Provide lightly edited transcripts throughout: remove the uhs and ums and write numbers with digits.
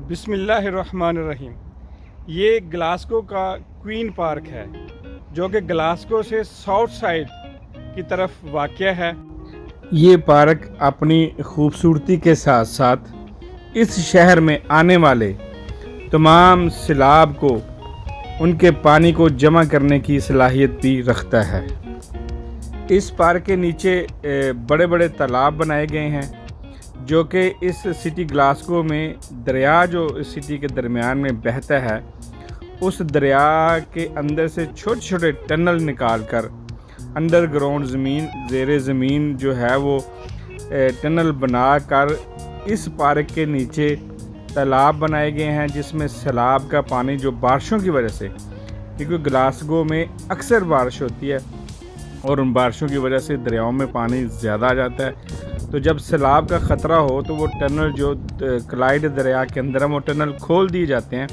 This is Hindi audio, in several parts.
बिस्मिल्लाहिर्रहमानिर्रहीम। ये ग्लासगो का क्वीन पार्क है जो कि ग्लासगो से साउथ साइड की तरफ वाक़या है। ये पार्क अपनी खूबसूरती के साथ साथ इस शहर में आने वाले तमाम सैलाब को उनके पानी को जमा करने की सलाहियत भी रखता है। इस पार्क के नीचे बड़े बड़े तालाब बनाए गए हैं जो कि इस सिटी ग्लासगो में दरिया जो इस सिटी के दरमियान में बहता है, उस दरिया के अंदर से छोटे छोटे टनल निकाल कर अंडरग्राउंड ज़मीन ज़ेरे ज़मीन जो है वो टनल बनाकर इस पार्क के नीचे तालाब बनाए गए हैं, जिसमें सैलाब का पानी जो बारिशों की वजह से, क्योंकि ग्लासगो में अक्सर बारिश होती है और उन बारिशों की वजह से दरियाओं में पानी ज़्यादा आ जाता है, तो जब सैलाब का ख़तरा हो तो वो टनल जो क्लाइड दरिया के अंदर है वो टनल खोल दिए जाते हैं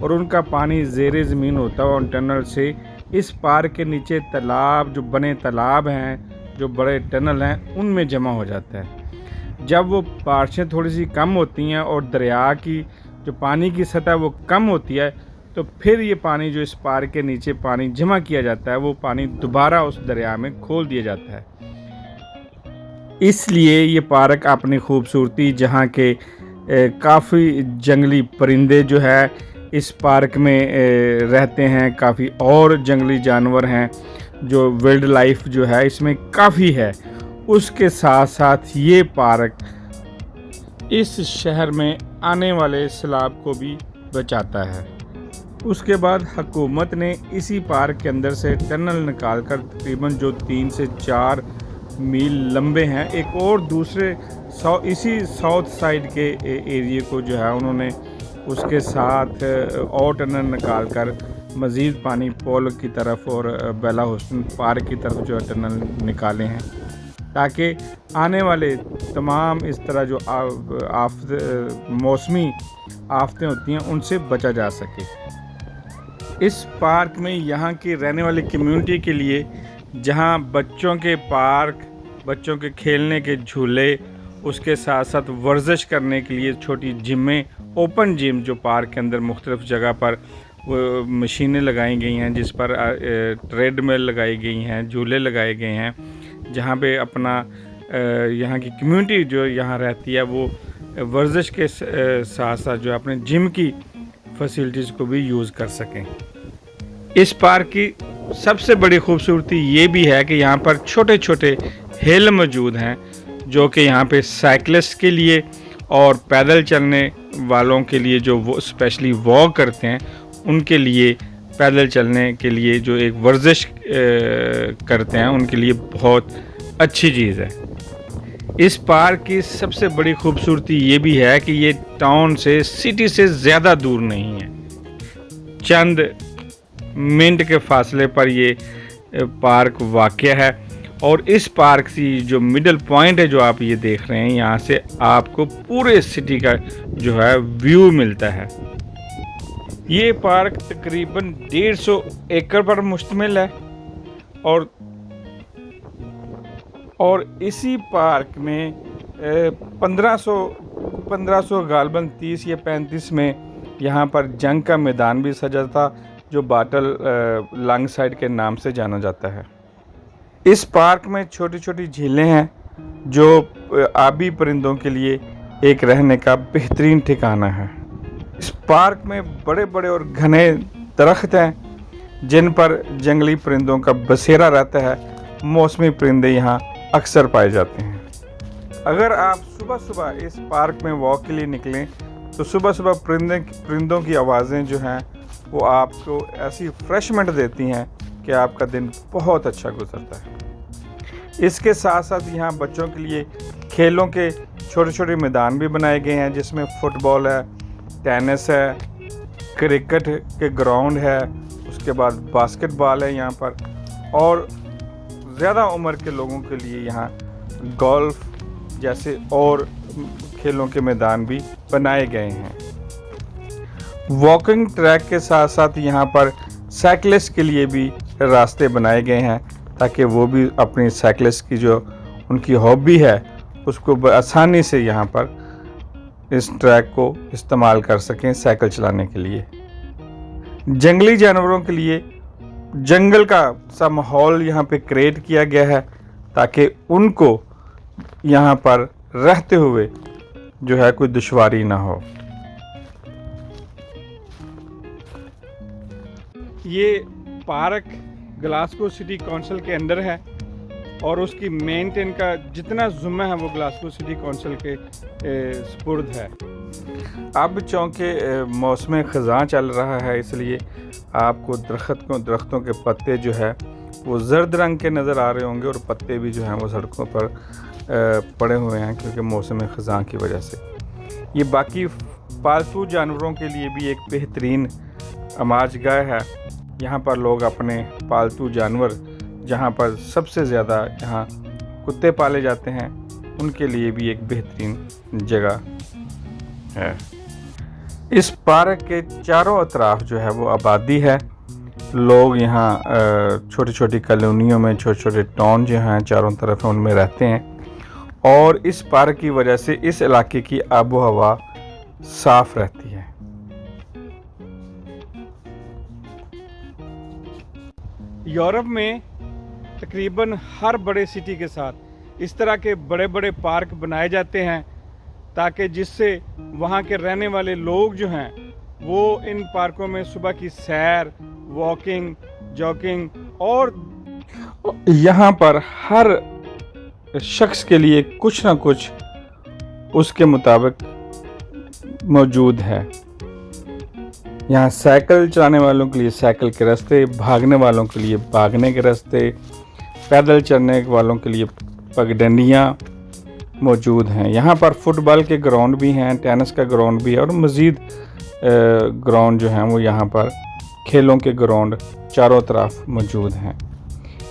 और उनका पानी ज़ेरे ज़मीन होता है और उन टनल से इस पार्क के नीचे तालाब जो बने तालाब हैं, जो बड़े टनल हैं, उनमें जमा हो जाता है। जब वो बारिशें थोड़ी सी कम होती हैं और दरिया की जो पानी की सतह वो कम होती है, तो फिर ये पानी जो इस पार्क के नीचे पानी जमा किया जाता है, वो पानी दोबारा उस दरिया में खोल दिया जाता है। इसलिए ये पार्क अपनी खूबसूरती, जहाँ के काफ़ी जंगली परिंदे जो है इस पार्क में रहते हैं, काफ़ी और जंगली जानवर हैं, जो वाइल्ड लाइफ जो है इसमें काफ़ी है। उसके साथ साथ ये पार्क इस शहर में आने वाले सैलाब को भी बचाता है। उसके बाद हुकूमत ने इसी पार्क के अंदर से टनल निकाल कर तकरीबन जो 3 से 4 मील लंबे हैं, एक और दूसरे इसी साउथ साइड के एरिए को जो है उन्होंने उसके साथ और टनल निकाल कर मज़ीद पानी पोल की तरफ और बेला हुसन पार्क की तरफ जो है टनल निकाले हैं, ताकि आने वाले तमाम इस तरह जो मौसमी आफतें होती हैं उनसे बचा जा सके। इस पार्क में यहाँ की रहने वाली कम्युनिटी के लिए, जहाँ बच्चों के पार्क, बच्चों के खेलने के झूले, उसके साथ साथ वर्जिश करने के लिए छोटी जिमें, ओपन जिम जो पार्क के अंदर मुख्तलिफ़ जगह पर मशीनें लगाई गई हैं, जिस पर ट्रेडमिल लगाई गई हैं, झूले लगाए गए हैं, जहाँ पे अपना यहाँ की कम्युनिटी जो यहाँ रहती है वो वर्जिश के साथ साथ जो अपने जिम की फैसिलिटीज़ को भी यूज़ कर सकें। इस पार्क की सबसे बड़ी खूबसूरती ये भी है कि यहाँ पर छोटे छोटे हिल मौजूद हैं, जो कि यहाँ पे साइकिलिस्ट के लिए और पैदल चलने वालों के लिए, जो वो स्पेशली वॉक करते हैं, उनके लिए पैदल चलने के लिए जो एक वर्जिश करते हैं, उनके लिए बहुत अच्छी चीज़ है। इस पार्क की सबसे बड़ी खूबसूरती ये भी है कि ये टाउन से, सिटी से ज़्यादा दूर नहीं है। चंद मिनट के फासले पर ये पार्क वाक़या है और इस पार्क की जो मिडल पॉइंट है जो आप ये देख रहे हैं, यहाँ से आपको पूरे सिटी का जो है व्यू मिलता है। ये पार्क तकरीबन 150 एकड़ पर मुश्तमिल है और इसी पार्क में 1500 गालबन 30 या 35 में यहाँ पर जंग का मैदान भी सजा था, जो बाटल लॉन्ग साइड के नाम से जाना जाता है। इस पार्क में छोटी छोटी झीलें हैं जो आबी परिंदों के लिए एक रहने का बेहतरीन ठिकाना है। इस पार्क में बड़े बड़े और घने दरख्त हैं जिन पर जंगली परिंदों का बसेरा रहता है। मौसमी परिंदे यहाँ अक्सर पाए जाते हैं। अगर आप सुबह सुबह इस पार्क में वॉक के लिए निकलें तो सुबह सुबह परिंदों की आवाज़ें जो हैं वो आपको ऐसी फ्रेशमेंट देती हैं कि आपका दिन बहुत अच्छा गुजरता है। इसके साथ साथ यहाँ बच्चों के लिए खेलों के छोटे छोटे मैदान भी बनाए गए हैं, जिसमें फुटबॉल है, टेनिस है, क्रिकेट के ग्राउंड है, उसके बाद बास्केटबॉल है यहाँ पर, और ज़्यादा उम्र के लोगों के लिए यहाँ गोल्फ जैसे और खेलों के मैदान भी बनाए गए हैं। वॉकिंग ट्रैक के साथ साथ यहाँ पर साइकिलिस्ट के लिए भी रास्ते बनाए गए हैं, ताकि वो भी अपनी साइकिलिस्ट की जो उनकी हॉबी है उसको आसानी से यहाँ पर इस ट्रैक को इस्तेमाल कर सकें साइकिल चलाने के लिए। जंगली जानवरों के लिए जंगल का सा माहौल यहाँ पे क्रिएट किया गया है ताकि उनको यहाँ पर रहते हुए जो है कोई दुश्वारी ना हो। ये पार्क ग्लासगो सिटी काउंसिल के अंदर है और उसकी मेंटेन का जितना ज़िम्मा है वो ग्लासगो सिटी काउंसिल के सुपुर्द है। अब चूँकि मौसम ख़ज़ां चल रहा है इसलिए आपको दरख्तों के पत्ते जो है वो जर्द रंग के नज़र आ रहे होंगे और पत्ते भी जो हैं वो सड़कों पर पड़े हुए हैं क्योंकि मौसम ख़ज़ां की वजह से। ये बाकी पालतू जानवरों के लिए भी एक बेहतरीन आमाजगाह है। यहाँ पर लोग अपने पालतू जानवर, जहाँ पर सबसे ज़्यादा यहाँ कुत्ते पाले जाते हैं, उनके लिए भी एक बेहतरीन जगह है। इस पार्क के चारों अतराफ जो है वो आबादी है। लोग यहाँ छोटी छोटी कॉलोनियों में, छोटे छोटे टाउन जो हैं चारों तरफ उनमें रहते हैं और इस पार्क की वजह से इस इलाके की आबो हवा साफ रहती है। यूरोप में तकरीबन हर बड़े सिटी के साथ इस तरह के बड़े बड़े पार्क बनाए जाते हैं ताकि जिससे वहाँ के रहने वाले लोग जो हैं वो इन पार्कों में सुबह की सैर, वॉकिंग, जॉगिंग और यहाँ पर हर शख्स के लिए कुछ ना कुछ उसके मुताबिक मौजूद है। यहाँ साइकिल चलाने वालों के लिए साइकिल के रास्ते, भागने वालों के लिए भागने के रास्ते, पैदल चलने वालों के लिए पगडंडियाँ मौजूद हैं। यहाँ पर फुटबॉल के ग्राउंड भी हैं, टेनिस का ग्राउंड भी है और मज़ीद ग्राउंड जो हैं वो यहाँ पर खेलों के ग्राउंड चारों तरफ मौजूद हैं।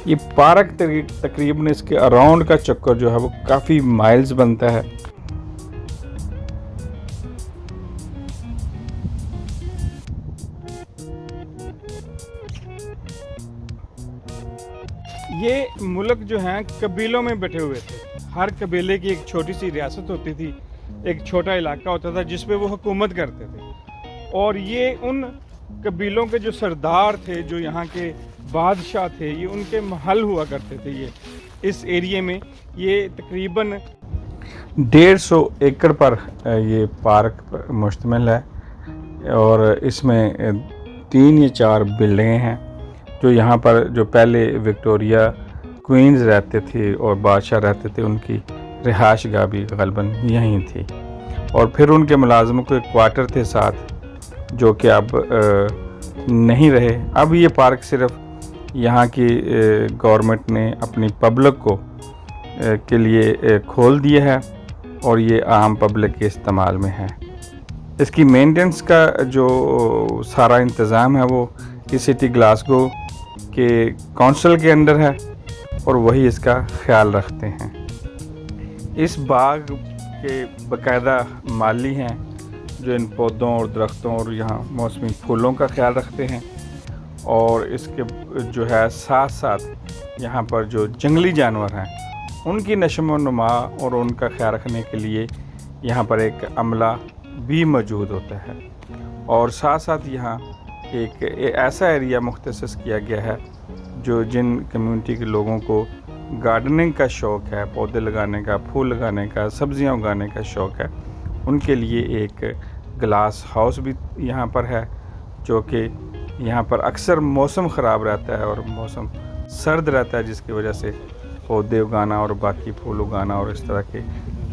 ये पार्क तकरीबन इसके अराउंड का चक्कर जो है वो काफ़ी माइल्स बनता है। ये मुल्क जो हैं कबीलों में बैठे हुए थे। हर कबीले की एक छोटी सी रियासत होती थी, एक छोटा इलाका होता था जिस पे वो हुकूमत करते थे और ये उन कबीलों के जो सरदार थे, जो यहाँ के बादशाह थे, ये उनके महल हुआ करते थे। ये इस एरिया में ये तकरीबन 150 एकड़ पर ये पार्क मुश्तमिल है और इसमें 3 या 4 बिल्डिंगें हैं जो यहाँ पर जो पहले विक्टोरिया क्वींस रहते थे और बादशाह रहते थे उनकी रिहाइश गाह भी ग़ालिबन यहीं थी और फिर उनके मुलाजमों के क्वार्टर थे साथ जो कि अब नहीं रहे। अब ये पार्क सिर्फ यहाँ की गवर्नमेंट ने अपनी पब्लिक को के लिए खोल दिया है और ये आम पब्लिक के इस्तेमाल में है। इसकी मेंटेनेंस का जो सारा इंतज़ाम है वो इस सिटी ग्लासगो के काउंसिल के अंदर है और वही इसका ख्याल रखते हैं। इस बाग के बाकायदा माली हैं जो इन पौधों और दरख्तों और यहाँ मौसमी फूलों का ख्याल रखते हैं और इसके जो है साथ साथ यहाँ पर जो जंगली जानवर हैं उनकी नशो नुमा और उनका ख्याल रखने के लिए यहाँ पर एक अमला भी मौजूद होता है और साथ साथ यहाँ एक ऐसा एरिया मुख्तसस किया गया है जो जिन कम्युनिटी के लोगों को गार्डनिंग का शौक़ है, पौधे लगाने का, फूल लगाने का, सब्जियां उगाने का शौक़ है, उनके लिए एक ग्लास हाउस भी यहाँ पर है जो कि यहाँ पर अक्सर मौसम ख़राब रहता है और मौसम सर्द रहता है जिसकी वजह से पौधे उगाना और बाकी फूल उगाना और इस तरह के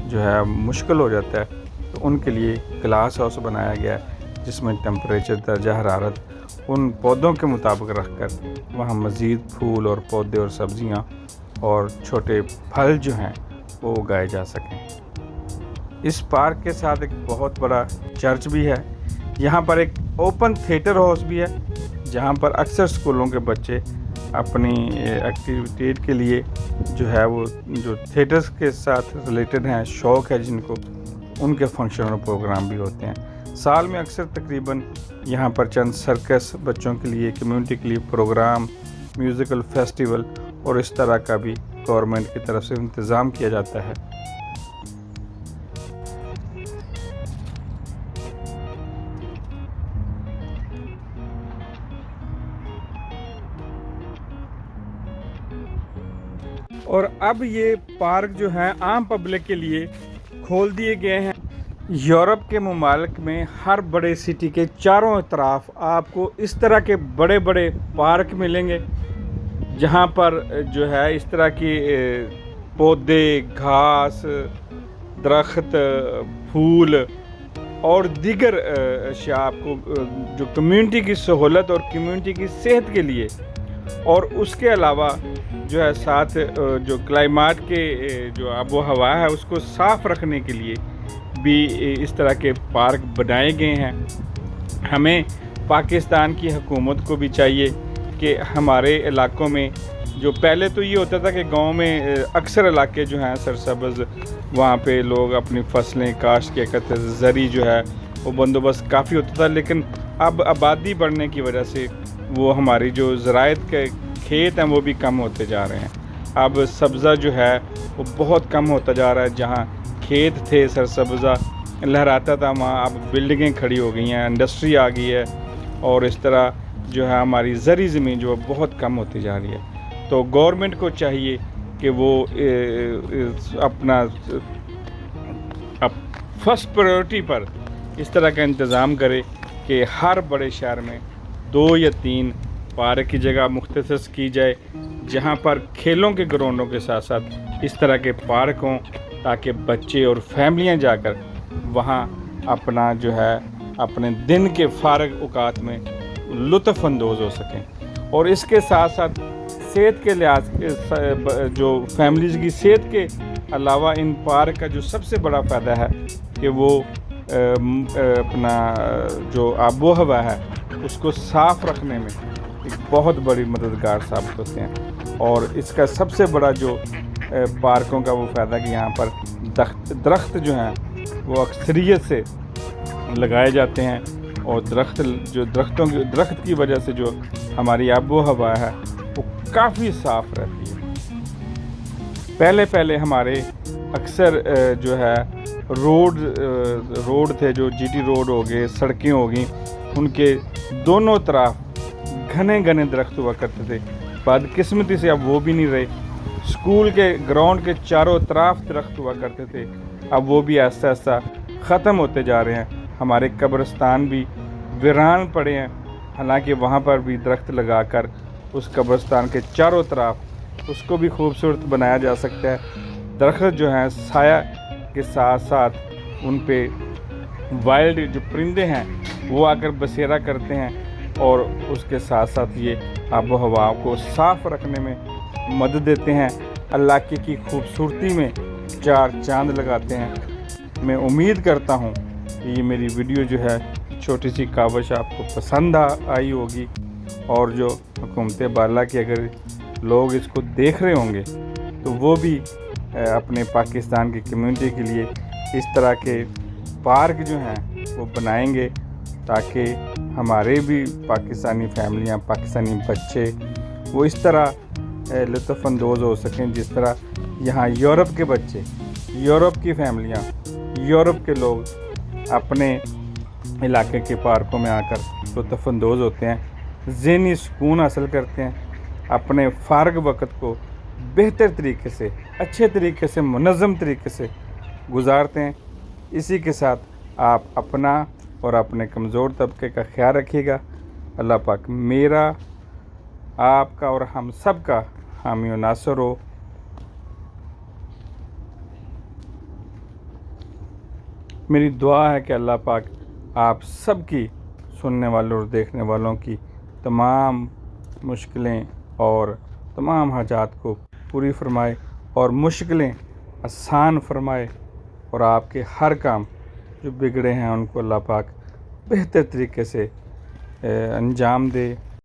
जो है मुश्किल हो जाता है। तो उनके लिए ग्लास हाउस बनाया गया है जिसमें टेम्परेचर, दर्जा हरारत उन पौधों के मुताबिक रखकर वहाँ मज़ीद फूल और पौधे और सब्जियाँ और छोटे फल जो हैं वो उगाए जा सकें। इस पार्क के साथ एक बहुत बड़ा चर्च भी है। यहाँ पर एक ओपन थिएटर हाउस भी है जहाँ पर अक्सर स्कूलों के बच्चे अपनी एक्टिविटी के लिए जो है वो जो थिएटर्स के साथ रिलेटेड हैं, शौक़ है जिनको, उनके फंक्शन और प्रोग्राम भी होते हैं। साल में अक्सर तकरीबन यहाँ पर चंद सर्कस बच्चों के लिए, कम्युनिटी के लिए प्रोग्राम, म्यूज़िकल फेस्टिवल और इस तरह का भी गवर्नमेंट की तरफ से इंतज़ाम किया जाता है। और अब ये पार्क जो है आम पब्लिक के लिए खोल दिए गए हैं। यूरोप के ममालिक में हर बड़े सिटी के चारों तरफ आपको इस तरह के बड़े बड़े पार्क मिलेंगे, जहाँ पर जो है इस तरह की पौधे, घास, दरख्त, फूल और दीगर अशिया आपको जो कम्युनिटी की सहूलत और कम्युनिटी की सेहत के लिए, और उसके अलावा जो है साथ जो क्लाइमेट के जो आबो हवा है उसको साफ़ रखने के लिए भी इस तरह के पार्क बनाए गए हैं। हमें पाकिस्तान की हुकूमत को भी चाहिए कि हमारे इलाकों में जो पहले तो ये होता था कि गांव में अक्सर इलाके जो हैं सरसब्ज़, वहाँ पे लोग अपनी फसलें काश्त किया करते थे, ज़री जो है वो बंदोबस्त काफ़ी होता था, लेकिन अब आबादी बढ़ने की वजह से वो हमारी जो ज़राअत के खेत हैं वो भी कम होते जा रहे हैं। अब सब्ज़ा जो है वो बहुत कम होता जा रहा है। जहाँ खेत थे सरसब्ज़ा लहराता था, वहाँ अब बिल्डिंगें खड़ी हो गई हैं, इंडस्ट्री आ गई है, और इस तरह जो है हमारी ज़री ज़मीन जो है बहुत कम होती जा रही है। तो गवर्नमेंट को चाहिए कि वो अपना फर्स्ट प्रायोरिटी पर इस तरह का इंतज़ाम करे कि हर बड़े शहर में 2 या 3 पार्क की जगह मुख्तसस की जाए, जहाँ पर खेलों के ग्राउंडों के साथ साथ इस तरह के पार्क हों, ताकि बच्चे और फैमिलियाँ जाकर वहाँ अपना जो है अपने दिन के फ़ारग औकात में लुत्फ़ अंदोज़ हो सकें। और इसके साथ साथ सेहत के लिहाज जो फैमिलीज़ की सेहत के अलावा इन पार्क का जो सबसे बड़ा फ़ायदा है कि वो अपना जो आबो हवा है उसको साफ़ रखने में एक बहुत बड़ी मददगार साबित होते हैं। और इसका सबसे बड़ा जो पार्कों का वो फ़ायदा कि यहाँ पर दरख्त जो हैं वो अक्सरियत से लगाए जाते हैं, और दरख्त की वजह से जो हमारी आबो हवा है वो काफ़ी साफ़ रहती है। पहले हमारे अक्सर जो है रोड थे, जो जीटी रोड हो गए, सड़कें हो गई, उनके दोनों तरफ घने दरख्त हुआ करते थे। बदकिस्मती से अब वो भी नहीं रहे। स्कूल के ग्राउंड के चारों तरफ दरख्त हुआ करते थे, अब वो भी आहिस्ता आहिस्ता ख़त्म होते जा रहे हैं। हमारे कब्रिस्तान भी वीरान पड़े हैं, हालांकि वहाँ पर भी दरख्त लगाकर उस कब्रिस्तान के चारों तरफ उसको भी खूबसूरत बनाया जा सकता है। दरख्त जो हैं साया के साथ साथ उन पे वाइल्ड जो परिंदे हैं वो आकर बसेरा करते हैं, और उसके साथ साथ ये आबो हवा को साफ़ रखने में मदद देते हैं, अल्लाह की खूबसूरती में 4 चांद लगाते हैं। मैं उम्मीद करता हूँ कि ये मेरी वीडियो जो है छोटी सी काविश आपको पसंद आई होगी, और जो हुकूमत बाला की अगर लोग इसको देख रहे होंगे तो वो भी अपने पाकिस्तान की कम्युनिटी के लिए इस तरह के पार्क जो हैं वो बनाएंगे, ताकि हमारे भी पाकिस्तानी फैमिलियाँ, पाकिस्तानी बच्चे वो इस तरह लुत्फ़ अंदोज़ हो सकें जिस तरह यहाँ यूरोप के बच्चे, यूरोप की फैमिलियाँ, यूरोप के लोग अपने इलाके के पार्कों में आकर लुत्फ़ अंदोज़ होते हैं, ज़हनी सुकून हासिल करते हैं, अपने फ़ारग वक़्त को बेहतर तरीके से, अच्छे तरीके से, मुनज़्ज़म तरीके से गुजारते हैं। इसी के साथ आप अपना और अपने कमज़ोर तबके का ख्याल रखिएगा। अल्लाह पाक मेरा, आपका और हम सब का हामी और नासर हो। मेरी दुआ है कि अल्लाह पाक आप सब की, सुनने वालों और देखने वालों की तमाम मुश्किलें और तमाम हाजात को पूरी फरमाए, और मुश्किलें आसान फरमाए, और आपके हर काम जो बिगड़े हैं उनको अल्लाह पाक बेहतर तरीके से अंजाम दे।